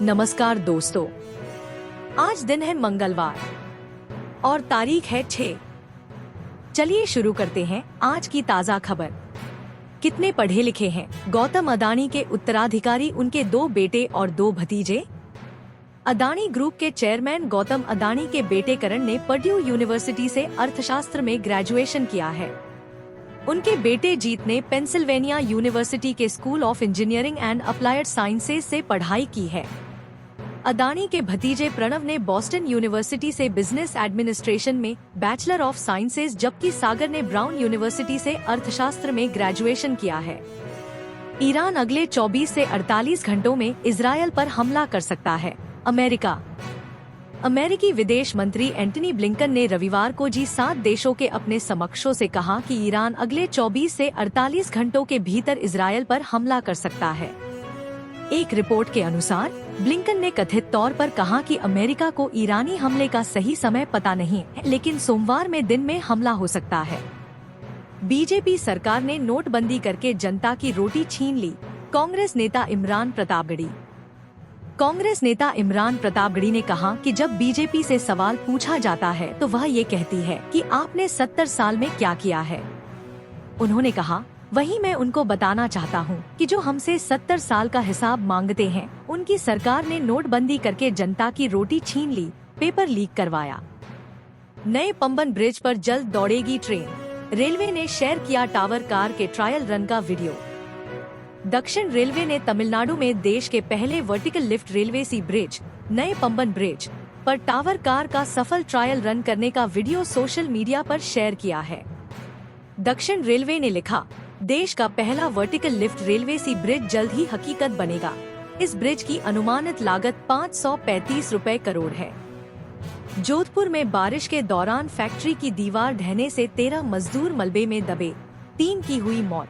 नमस्कार दोस्तों, आज दिन है मंगलवार और तारीख है 6। चलिए शुरू करते हैं आज की ताज़ा खबर। कितने पढ़े लिखे हैं गौतम अडानी के उत्तराधिकारी, उनके 2 बेटे और 2 भतीजे। अडानी ग्रुप के चेयरमैन गौतम अडानी के बेटे करण ने पर्ड्यू यूनिवर्सिटी से अर्थशास्त्र में ग्रेजुएशन किया है। उनके बेटे जीत ने पेंसिल्वेनिया यूनिवर्सिटी के school of engineering and applied sciences से पढ़ाई की है। अडानी के भतीजे प्रणव ने बॉस्टन यूनिवर्सिटी से बिजनेस एडमिनिस्ट्रेशन में बैचलर ऑफ साइंसेज, जबकि सागर ने ब्राउन यूनिवर्सिटी से अर्थशास्त्र में ग्रेजुएशन किया है। ईरान अगले 24 से 48 घंटों में इजरायल पर हमला कर सकता है। अमेरिकी विदेश मंत्री एंटनी ब्लिंकन ने रविवार को G7 देशों के अपने समकक्षों से कहा कि ईरान अगले 24 से 48 घंटों के भीतर इजरायल पर हमला कर सकता है। एक रिपोर्ट के अनुसार ब्लिंकन ने कथित तौर पर कहा कि अमेरिका को ईरानी हमले का सही समय पता नहीं है, लेकिन सोमवार में दिन में हमला हो सकता है। बीजेपी सरकार ने नोटबंदी करके जनता की रोटी छीन ली, कांग्रेस नेता इमरान प्रतापगढ़ी। कांग्रेस नेता इमरान प्रतापगढ़ी ने कहा कि जब बीजेपी से सवाल पूछा जाता है तो वह ये कहती है कि आपने 70 साल में क्या किया है। उन्होंने कहा, वही मैं उनको बताना चाहता हूँ कि जो हमसे 70 साल का हिसाब मांगते हैं, उनकी सरकार ने नोटबंदी करके जनता की रोटी छीन ली, पेपर लीक करवाया। नए पंबन ब्रिज पर जल्द दौड़ेगी ट्रेन, रेलवे ने शेयर किया टावर कार के ट्रायल रन का वीडियो। दक्षिण रेलवे ने तमिलनाडु में देश के पहले वर्टिकल लिफ्ट रेलवे सी ब्रिज, नए पंबन ब्रिज पर टावर कार का सफल ट्रायल रन करने का वीडियो सोशल मीडिया पर शेयर किया है। दक्षिण रेलवे ने लिखा, देश का पहला वर्टिकल लिफ्ट रेलवे सी ब्रिज जल्द ही हकीकत बनेगा। इस ब्रिज की अनुमानित लागत 535 रुपए करोड़ है। जोधपुर में बारिश के दौरान फैक्ट्री की दीवार ढहने से 13 मजदूर मलबे में दबे, 3 की हुई मौत।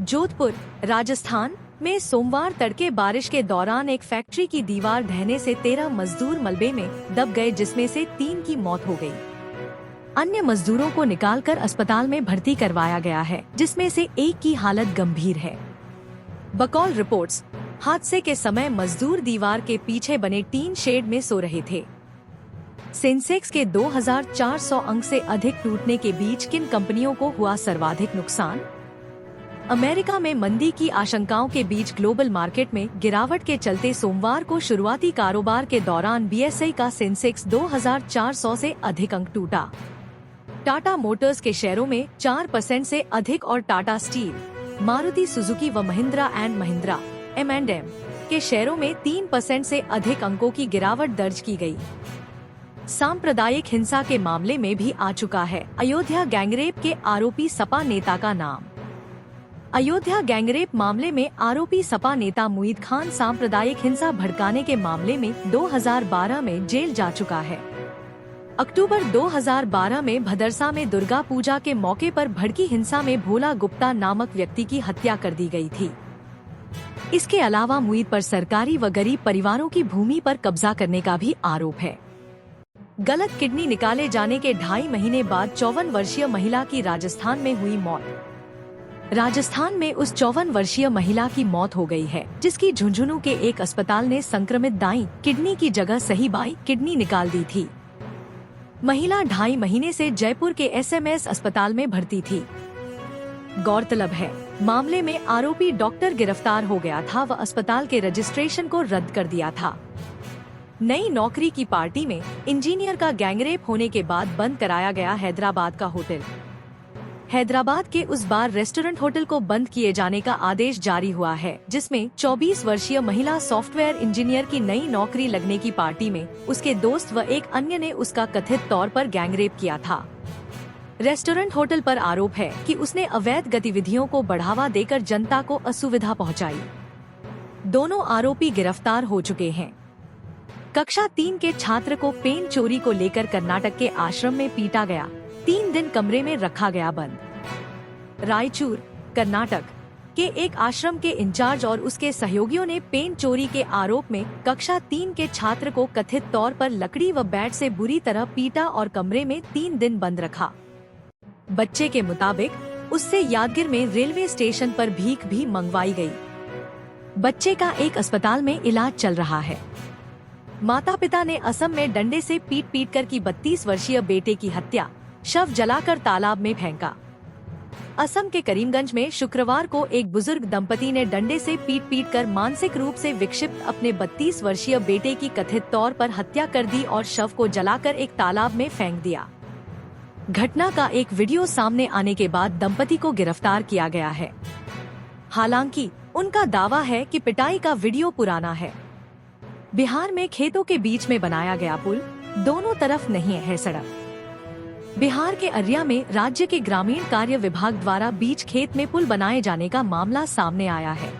जोधपुर, राजस्थान में सोमवार तड़के बारिश के दौरान एक फैक्ट्री की दीवार ढहने से 13 मजदूर मलबे में दब गए, जिसमें से 3 की मौत हो गई। अन्य मजदूरों को निकालकर अस्पताल में भर्ती करवाया गया है, जिसमें से एक की हालत गंभीर है। बकौल रिपोर्ट्स, हादसे के समय मजदूर दीवार के पीछे बने टीन शेड में सो रहे थे। सेंसेक्स के 2400 अंक से अधिक टूटने के बीच किन कंपनियों को हुआ सर्वाधिक नुकसान? अमेरिका में मंदी की आशंकाओं के बीच ग्लोबल मार्केट में गिरावट के चलते सोमवार को शुरुआती कारोबार के दौरान BSE का सेंसेक्स 2400 से अधिक अंक टूटा। टाटा मोटर्स के शेयरों में 4% से अधिक और टाटा स्टील, मारुति सुजुकी व महिंद्रा एंड महिंद्रा M&M के शेयरों में 3% से अधिक अंकों की गिरावट दर्ज की गई। सांप्रदायिक हिंसा के मामले में भी आ चुका है अयोध्या गैंगरेप के आरोपी सपा नेता का नाम। अयोध्या गैंगरेप मामले में आरोपी सपा नेता मुईद खान सांप्रदायिक हिंसा भड़काने के मामले में 2012 में जेल जा चुका है। अक्टूबर 2012 में भदरसा में दुर्गा पूजा के मौके पर भड़की हिंसा में भोला गुप्ता नामक व्यक्ति की हत्या कर दी गई थी। इसके अलावा मुईद पर सरकारी व गरीब परिवारों की भूमि पर कब्जा करने का भी आरोप है। गलत किडनी निकाले जाने के 2.5 महीने बाद 54 वर्षीय महिला की राजस्थान में हुई मौत। राजस्थान में उस 54 वर्षीय महिला की मौत हो गई है, जिसकी झुंझुनू के एक अस्पताल ने संक्रमित दाईं किडनी की जगह सही बाईं किडनी निकाल दी थी। महिला 2.5 महीने से जयपुर के SMS अस्पताल में भर्ती थी। गौरतलब है, मामले में आरोपी डॉक्टर गिरफ्तार हो गया था व अस्पताल के रजिस्ट्रेशन को रद्द कर दिया था। नई नौकरी की पार्टी में इंजीनियर का गैंगरेप होने के बाद बंद कराया गया हैदराबाद का होटल। हैदराबाद के उस बार रेस्टोरेंट होटल को बंद किए जाने का आदेश जारी हुआ है, जिसमें 24 वर्षीय महिला सॉफ्टवेयर इंजीनियर की नई नौकरी लगने की पार्टी में उसके दोस्त व एक अन्य ने उसका कथित तौर पर गैंगरेप किया था। रेस्टोरेंट होटल पर आरोप है कि उसने अवैध गतिविधियों को बढ़ावा देकर जनता को असुविधा पहुंचाई। दोनों आरोपी गिरफ्तार हो चुके हैं। कक्षा 3 के छात्र को पेन चोरी को लेकर कर्नाटक के आश्रम में पीटा गया, 3 दिन कमरे में रखा गया बंद। रायचूर, कर्नाटक के एक आश्रम के इंचार्ज और उसके सहयोगियों ने पेन चोरी के आरोप में कक्षा 3 के छात्र को कथित तौर पर लकड़ी व बैट से बुरी तरह पीटा और कमरे में 3 दिन बंद रखा। बच्चे के मुताबिक उससे यादगिर में रेलवे स्टेशन पर भीख भी मंगवाई गई। बच्चे का एक अस्पताल में इलाज चल रहा है। माता पिता ने असम में डंडे से पीट पीट कर की 32 वर्षीय बेटे की हत्या, शव जलाकर तालाब में फेंका। असम के करीमगंज में शुक्रवार को एक बुजुर्ग दंपति ने डंडे से पीट पीट कर मानसिक रूप से विक्षिप्त अपने 32 वर्षीय बेटे की कथित तौर पर हत्या कर दी और शव को जलाकर एक तालाब में फेंक दिया। घटना का एक वीडियो सामने आने के बाद दंपति को गिरफ्तार किया गया है। हालांकि उनका दावा है कि पिटाई का वीडियो पुराना है। बिहार में खेतों के बीच में बनाया गया पुल, दोनों तरफ नहीं है सड़क। बिहार के अररिया में राज्य के ग्रामीण कार्य विभाग द्वारा बीच खेत में पुल बनाए जाने का मामला सामने आया है।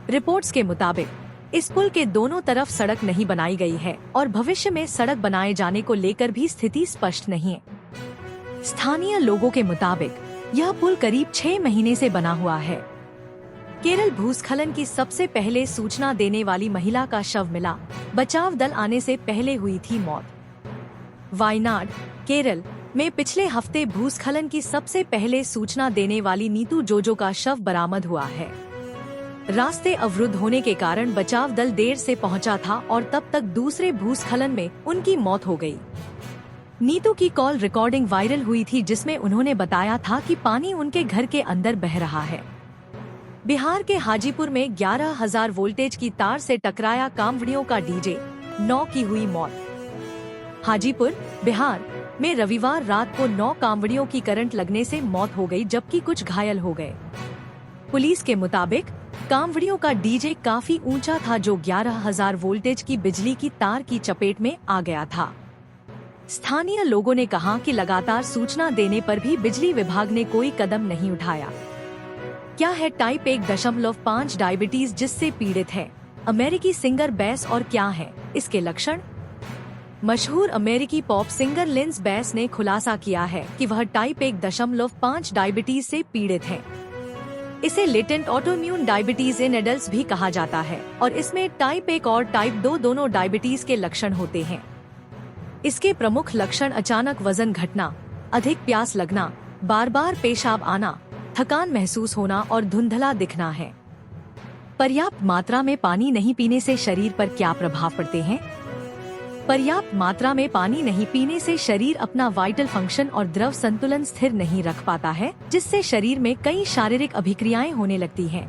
रिपोर्ट्स के मुताबिक इस पुल के दोनों तरफ सड़क नहीं बनाई गई है और भविष्य में सड़क बनाए जाने को लेकर भी स्थिति स्पष्ट नहीं है। स्थानीय लोगों के मुताबिक यह पुल करीब 6 महीने से बना हुआ है। केरल भूस्खलन की सबसे पहले सूचना देने वाली महिला का शव मिला, बचाव दल आने से पहले हुई थी मौत। वायनाड, केरल में पिछले हफ्ते भूस्खलन की सबसे पहले सूचना देने वाली नीतू जोजो का शव बरामद हुआ है। रास्ते अवरुद्ध होने के कारण बचाव दल देर से पहुंचा था और तब तक दूसरे भूस्खलन में उनकी मौत हो गई। नीतू की कॉल रिकॉर्डिंग वायरल हुई थी जिसमें उन्होंने बताया था कि पानी उनके घर के अंदर बह रहा है। बिहार के हाजीपुर में 11,000 वोल्टेज की तार से टकराया कांवड़ियों का डीजे, 9 की हुई मौत। हाजीपुर, बिहार में रविवार रात को 9 कांवड़ियों की करंट लगने से मौत हो गई जबकि कुछ घायल हो गए। पुलिस के मुताबिक कांवड़ियों का डीजे काफी ऊंचा था जो 11,000 वोल्टेज की बिजली की तार की चपेट में आ गया था। स्थानीय लोगों ने कहा कि लगातार सूचना देने पर भी बिजली विभाग ने कोई कदम नहीं उठाया। क्या है टाइप 1.5 डायबिटीज जिससे पीड़ित है अमेरिकी सिंगर बेस और क्या है इसके लक्षण? मशहूर अमेरिकी पॉप सिंगर लिंस बेस ने खुलासा किया है कि वह टाइप 1.5 डायबिटीज से पीड़ित है। इसे latent autoimmune diabetes in adults भी कहा जाता है और इसमें टाइप 1 और टाइप 2 दोनों डायबिटीज के लक्षण होते हैं। इसके प्रमुख लक्षण अचानक वजन घटना, अधिक प्यास लगना, बार बार पेशाब आना, थकान महसूस होना और धुंधला दिखना है। पर्याप्त मात्रा में पानी नहीं पीने से शरीर पर क्या प्रभाव पड़ते हैं? पर्याप्त मात्रा में पानी नहीं पीने से शरीर अपना वाइटल फंक्शन और द्रव संतुलन स्थिर नहीं रख पाता है, जिससे शरीर में कई शारीरिक अभिक्रियाएं होने लगती हैं।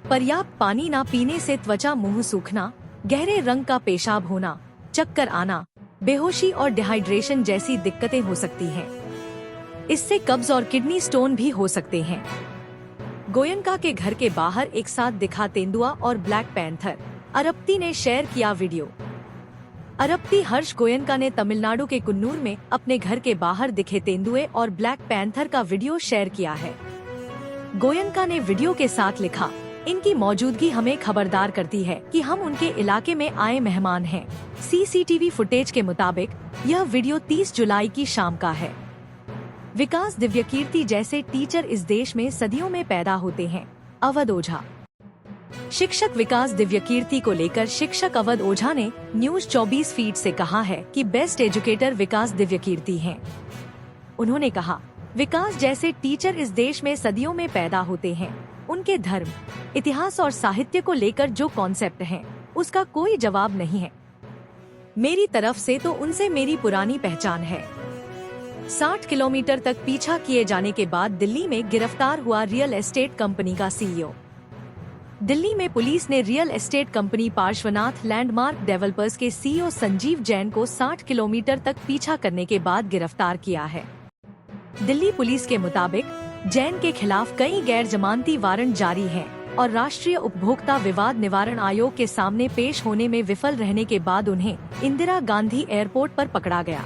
पर्याप्त पानी न पीने से त्वचा, मुंह सूखना, गहरे रंग का पेशाब होना, चक्कर आना, बेहोशी और डिहाइड्रेशन जैसी दिक्कतें हो सकती हैं। इससे कब्ज और किडनी स्टोन भी हो सकते हैं। गोयनका के घर के बाहर एक साथ दिखा तेंदुआ और ब्लैक पैंथर, अरप्ती ने शेयर किया वीडियो। अरप्ती हर्ष गोयनका ने तमिलनाडु के कुन्नूर में अपने घर के बाहर दिखे तेंदुए और ब्लैक पैंथर का वीडियो शेयर किया है। गोयनका ने वीडियो के साथ लिखा, इनकी मौजूदगी हमें खबरदार करती है कि हम उनके इलाके में आए मेहमान हैं। सीसीटीवी फुटेज के मुताबिक यह वीडियो 30 जुलाई की शाम का है। विकास दिव्यकीर्ति जैसे टीचर इस देश में सदियों में पैदा होते हैं, अवध ओझा। शिक्षक विकास दिव्यकीर्ति को लेकर शिक्षक अवध ओझा ने न्यूज 24 फीड से कहा है कि बेस्ट एजुकेटर विकास दिव्यकीर्ति हैं। उन्होंने कहा, विकास जैसे टीचर इस देश में सदियों में पैदा होते हैं। उनके धर्म, इतिहास और साहित्य को लेकर जो कॉन्सेप्ट हैं, उसका कोई जवाब नहीं है। मेरी तरफ से तो उनसे मेरी पुरानी पहचान है। 60 किलोमीटर तक पीछा किए जाने के बाद दिल्ली में गिरफ्तार हुआ रियल एस्टेट कंपनी का सीईओ। दिल्ली में पुलिस ने real estate company Parshvanath landmark developers के सीईओ संजीव जैन को 60 किलोमीटर तक पीछा करने के बाद गिरफ्तार किया है। दिल्ली पुलिस के मुताबिक जैन के खिलाफ कई गैर जमानती वारंट जारी हैं और राष्ट्रीय उपभोक्ता विवाद निवारण आयोग के सामने पेश होने में विफल रहने के बाद उन्हें इंदिरा गांधी एयरपोर्ट पर पकड़ा गया।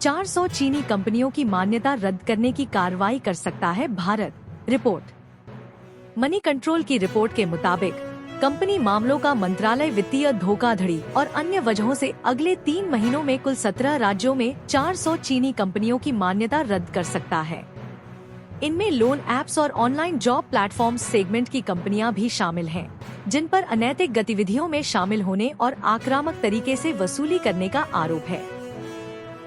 400 चीनी कंपनियों की मान्यता रद्द करने की कार्रवाई कर सकता है भारत, रिपोर्ट। मनी कंट्रोल की रिपोर्ट के मुताबिक कंपनी मामलों का मंत्रालय वित्तीय धोखाधड़ी और अन्य वजहों से अगले 3 महीनों में कुल 17 राज्यों में 400 चीनी कंपनियों की मान्यता रद्द कर सकता है। इनमें लोन एप्स और ऑनलाइन जॉब प्लेटफॉर्म्स सेगमेंट की कंपनियां भी शामिल हैं, जिन पर अनैतिक गतिविधियों में शामिल होने और आक्रामक तरीके से वसूली करने का आरोप है।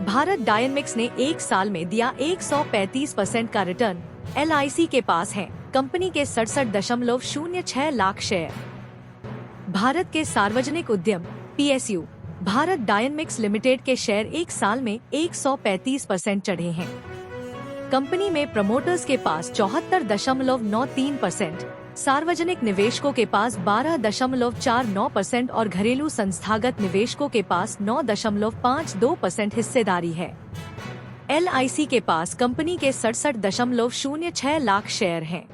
भारत डायनेमिक्स ने एक साल में दिया 135% का रिटर्न, LIC के पास है कंपनी के 67.06 लाख शेयर। भारत के सार्वजनिक उद्यम PSU भारत डायनेमिक्स लिमिटेड के शेयर एक साल में 135% चढ़े हैं। कंपनी में प्रमोटर्स के पास 74.93%, सार्वजनिक निवेशकों के पास 12.49% और घरेलू संस्थागत निवेशकों के पास 9.52% हिस्सेदारी है। LIC के पास कंपनी के 67.06 लाख शेयर हैं।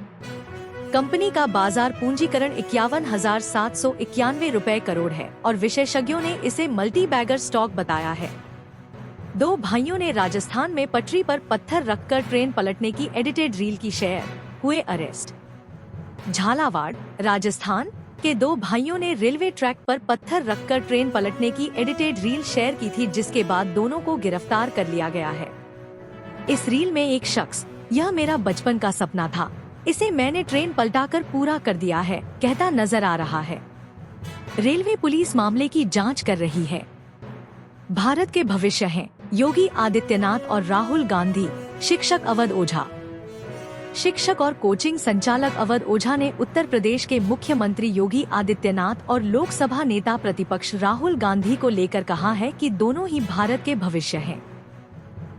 कंपनी का बाजार पूंजीकरण 51,791 रुपए करोड़ है और विशेषज्ञों ने इसे मल्टी बैगर स्टॉक बताया है। दो भाइयों ने राजस्थान में पटरी पर पत्थर रखकर ट्रेन पलटने की एडिटेड रील की शेयर हुए अरेस्ट। झालावाड़, राजस्थान के दो भाइयों ने रेलवे ट्रैक पर पत्थर रखकर ट्रेन पलटने की एडिटेड रील शेयर की थी, जिसके बाद दोनों को गिरफ्तार कर लिया गया है। इस रील में एक शख्स, यह मेरा बचपन का सपना था, इसे मैंने ट्रेन पलटाकर पूरा कर दिया है, कहता नजर आ रहा है। रेलवे पुलिस मामले की जांच कर रही है। भारत के भविष्य हैं योगी आदित्यनाथ और राहुल गांधी। शिक्षक अवध ओझा। शिक्षक और कोचिंग संचालक अवध ओझा ने उत्तर प्रदेश के मुख्यमंत्री योगी आदित्यनाथ और लोकसभा नेता प्रतिपक्ष राहुल गांधी को लेकर कहा है कि दोनों ही भारत के भविष्य हैं।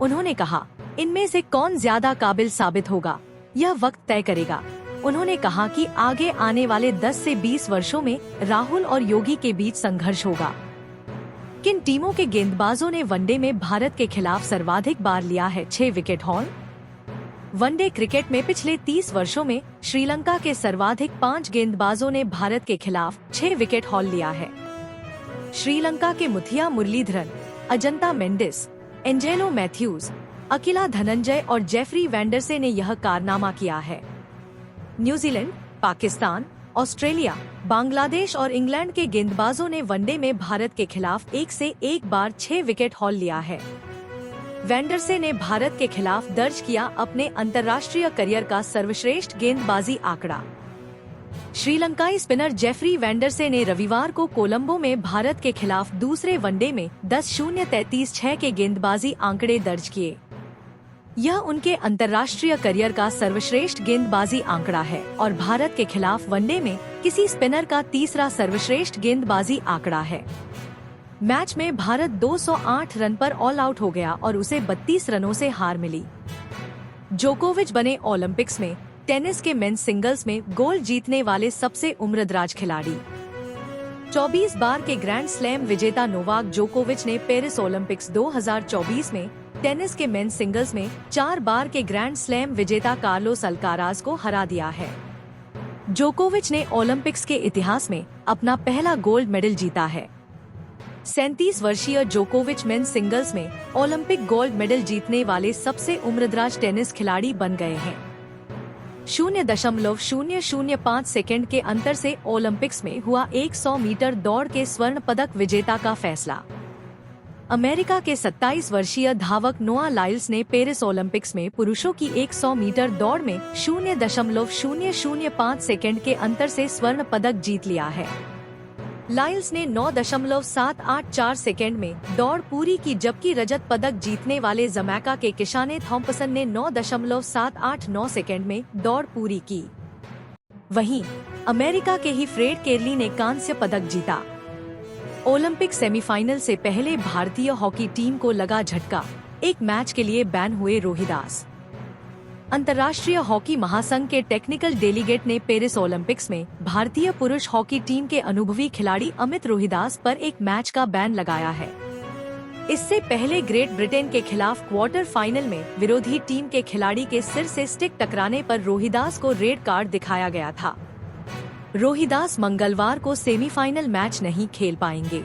उन्होंने कहा, इनमें से कौन ज्यादा काबिल साबित होगा यह वक्त तय करेगा। उन्होंने कहा कि आगे आने वाले 10 से 20 वर्षों में राहुल और योगी के बीच संघर्ष होगा। किन टीमों के गेंदबाजों ने वनडे में भारत के खिलाफ सर्वाधिक बार लिया है 6 विकेट हॉल? वनडे क्रिकेट में पिछले 30 वर्षों में श्रीलंका के सर्वाधिक 5 गेंदबाजों ने भारत के खिलाफ 6 विकेट हॉल लिया है। श्रीलंका के मुथिया मुरलीधरन, अजंता मेंडिस, एंजेलो मैथ्यूज, अकिला धनंजय और जेफरी वैंडरसे ने यह कारनामा किया है। न्यूजीलैंड, पाकिस्तान, ऑस्ट्रेलिया, बांग्लादेश और इंग्लैंड के गेंदबाजों ने वनडे में भारत के खिलाफ एक से एक बार 6 विकेट हॉल लिया है। वैंडरसे ने भारत के खिलाफ दर्ज किया अपने अंतर्राष्ट्रीय करियर का सर्वश्रेष्ठ गेंदबाजी आंकड़ा। श्रीलंकाई स्पिनर जेफरी वैंडरसे ने रविवार को कोलंबो में भारत के खिलाफ दूसरे वनडे में 10-0-33-6 के गेंदबाजी आंकड़े दर्ज किए। यह उनके अंतर्राष्ट्रीय करियर का सर्वश्रेष्ठ गेंदबाजी आंकड़ा है और भारत के खिलाफ वनडे में किसी स्पिनर का तीसरा सर्वश्रेष्ठ गेंदबाजी आंकड़ा है। मैच में भारत 208 रन पर ऑल आउट हो गया और उसे 32 रनों से हार मिली। जोकोविच बने ओलंपिक्स में टेनिस के मेंस सिंगल्स में गोल्ड जीतने वाले सबसे उम्रदराज खिलाड़ी। 24 बार के ग्रैंड स्लैम विजेता नोवाक जोकोविच ने पेरिस ओलंपिक्स 2024 में टेनिस के मेंस सिंगल्स में 4 बार के ग्रैंड स्लैम विजेता कार्लोस अल्काराज को हरा दिया है। जोकोविच ने ओलंपिक्स के इतिहास में अपना पहला गोल्ड मेडल जीता है। 37 वर्षीय जोकोविच मेंस सिंगल्स में ओलंपिक गोल्ड मेडल जीतने वाले सबसे उम्रदराज टेनिस खिलाड़ी बन गए हैं। 0.005 सेकंड के अंतर से ओलंपिक्स में हुआ 100 मीटर दौड़ के स्वर्ण पदक विजेता का फैसला। अमेरिका के 27 वर्षीय धावक नोआ लाइल्स ने पेरिस ओलंपिक्स में पुरुषों की 100 मीटर दौड़ में 0.005 सेकंड के अंतर से स्वर्ण पदक जीत लिया है। लाइल्स ने 9.784 सेकंड में दौड़ पूरी की, जबकि रजत पदक जीतने वाले जमैका के किशाने थॉम्पसन ने 9.789 सेकंड में दौड़ पूरी की। वहीं अमेरिका के ही फ्रेड केरली ने कांस्य पदक जीता। ओलंपिक सेमीफाइनल से पहले भारतीय हॉकी टीम को लगा झटका, एक मैच के लिए बैन हुए रोहिदास। अंतर्राष्ट्रीय हॉकी महासंघ के टेक्निकल डेलीगेट ने पेरिस ओलंपिक्स में भारतीय पुरुष हॉकी टीम के अनुभवी खिलाड़ी अमित रोहिदास पर एक मैच का बैन लगाया है। इससे पहले ग्रेट ब्रिटेन के खिलाफ क्वार्टर फाइनल में विरोधी टीम के खिलाड़ी के सिर से स्टिक टकराने पर रोहिदास को रेड कार्ड दिखाया गया था। रोहिदास मंगलवार को सेमीफाइनल मैच नहीं खेल पाएंगे।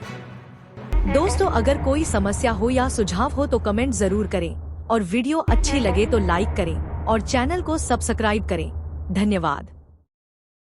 दोस्तों, अगर कोई समस्या हो या सुझाव हो तो कमेंट जरूर करें और वीडियो अच्छी लगे तो लाइक करें और चैनल को सब्सक्राइब करें। धन्यवाद।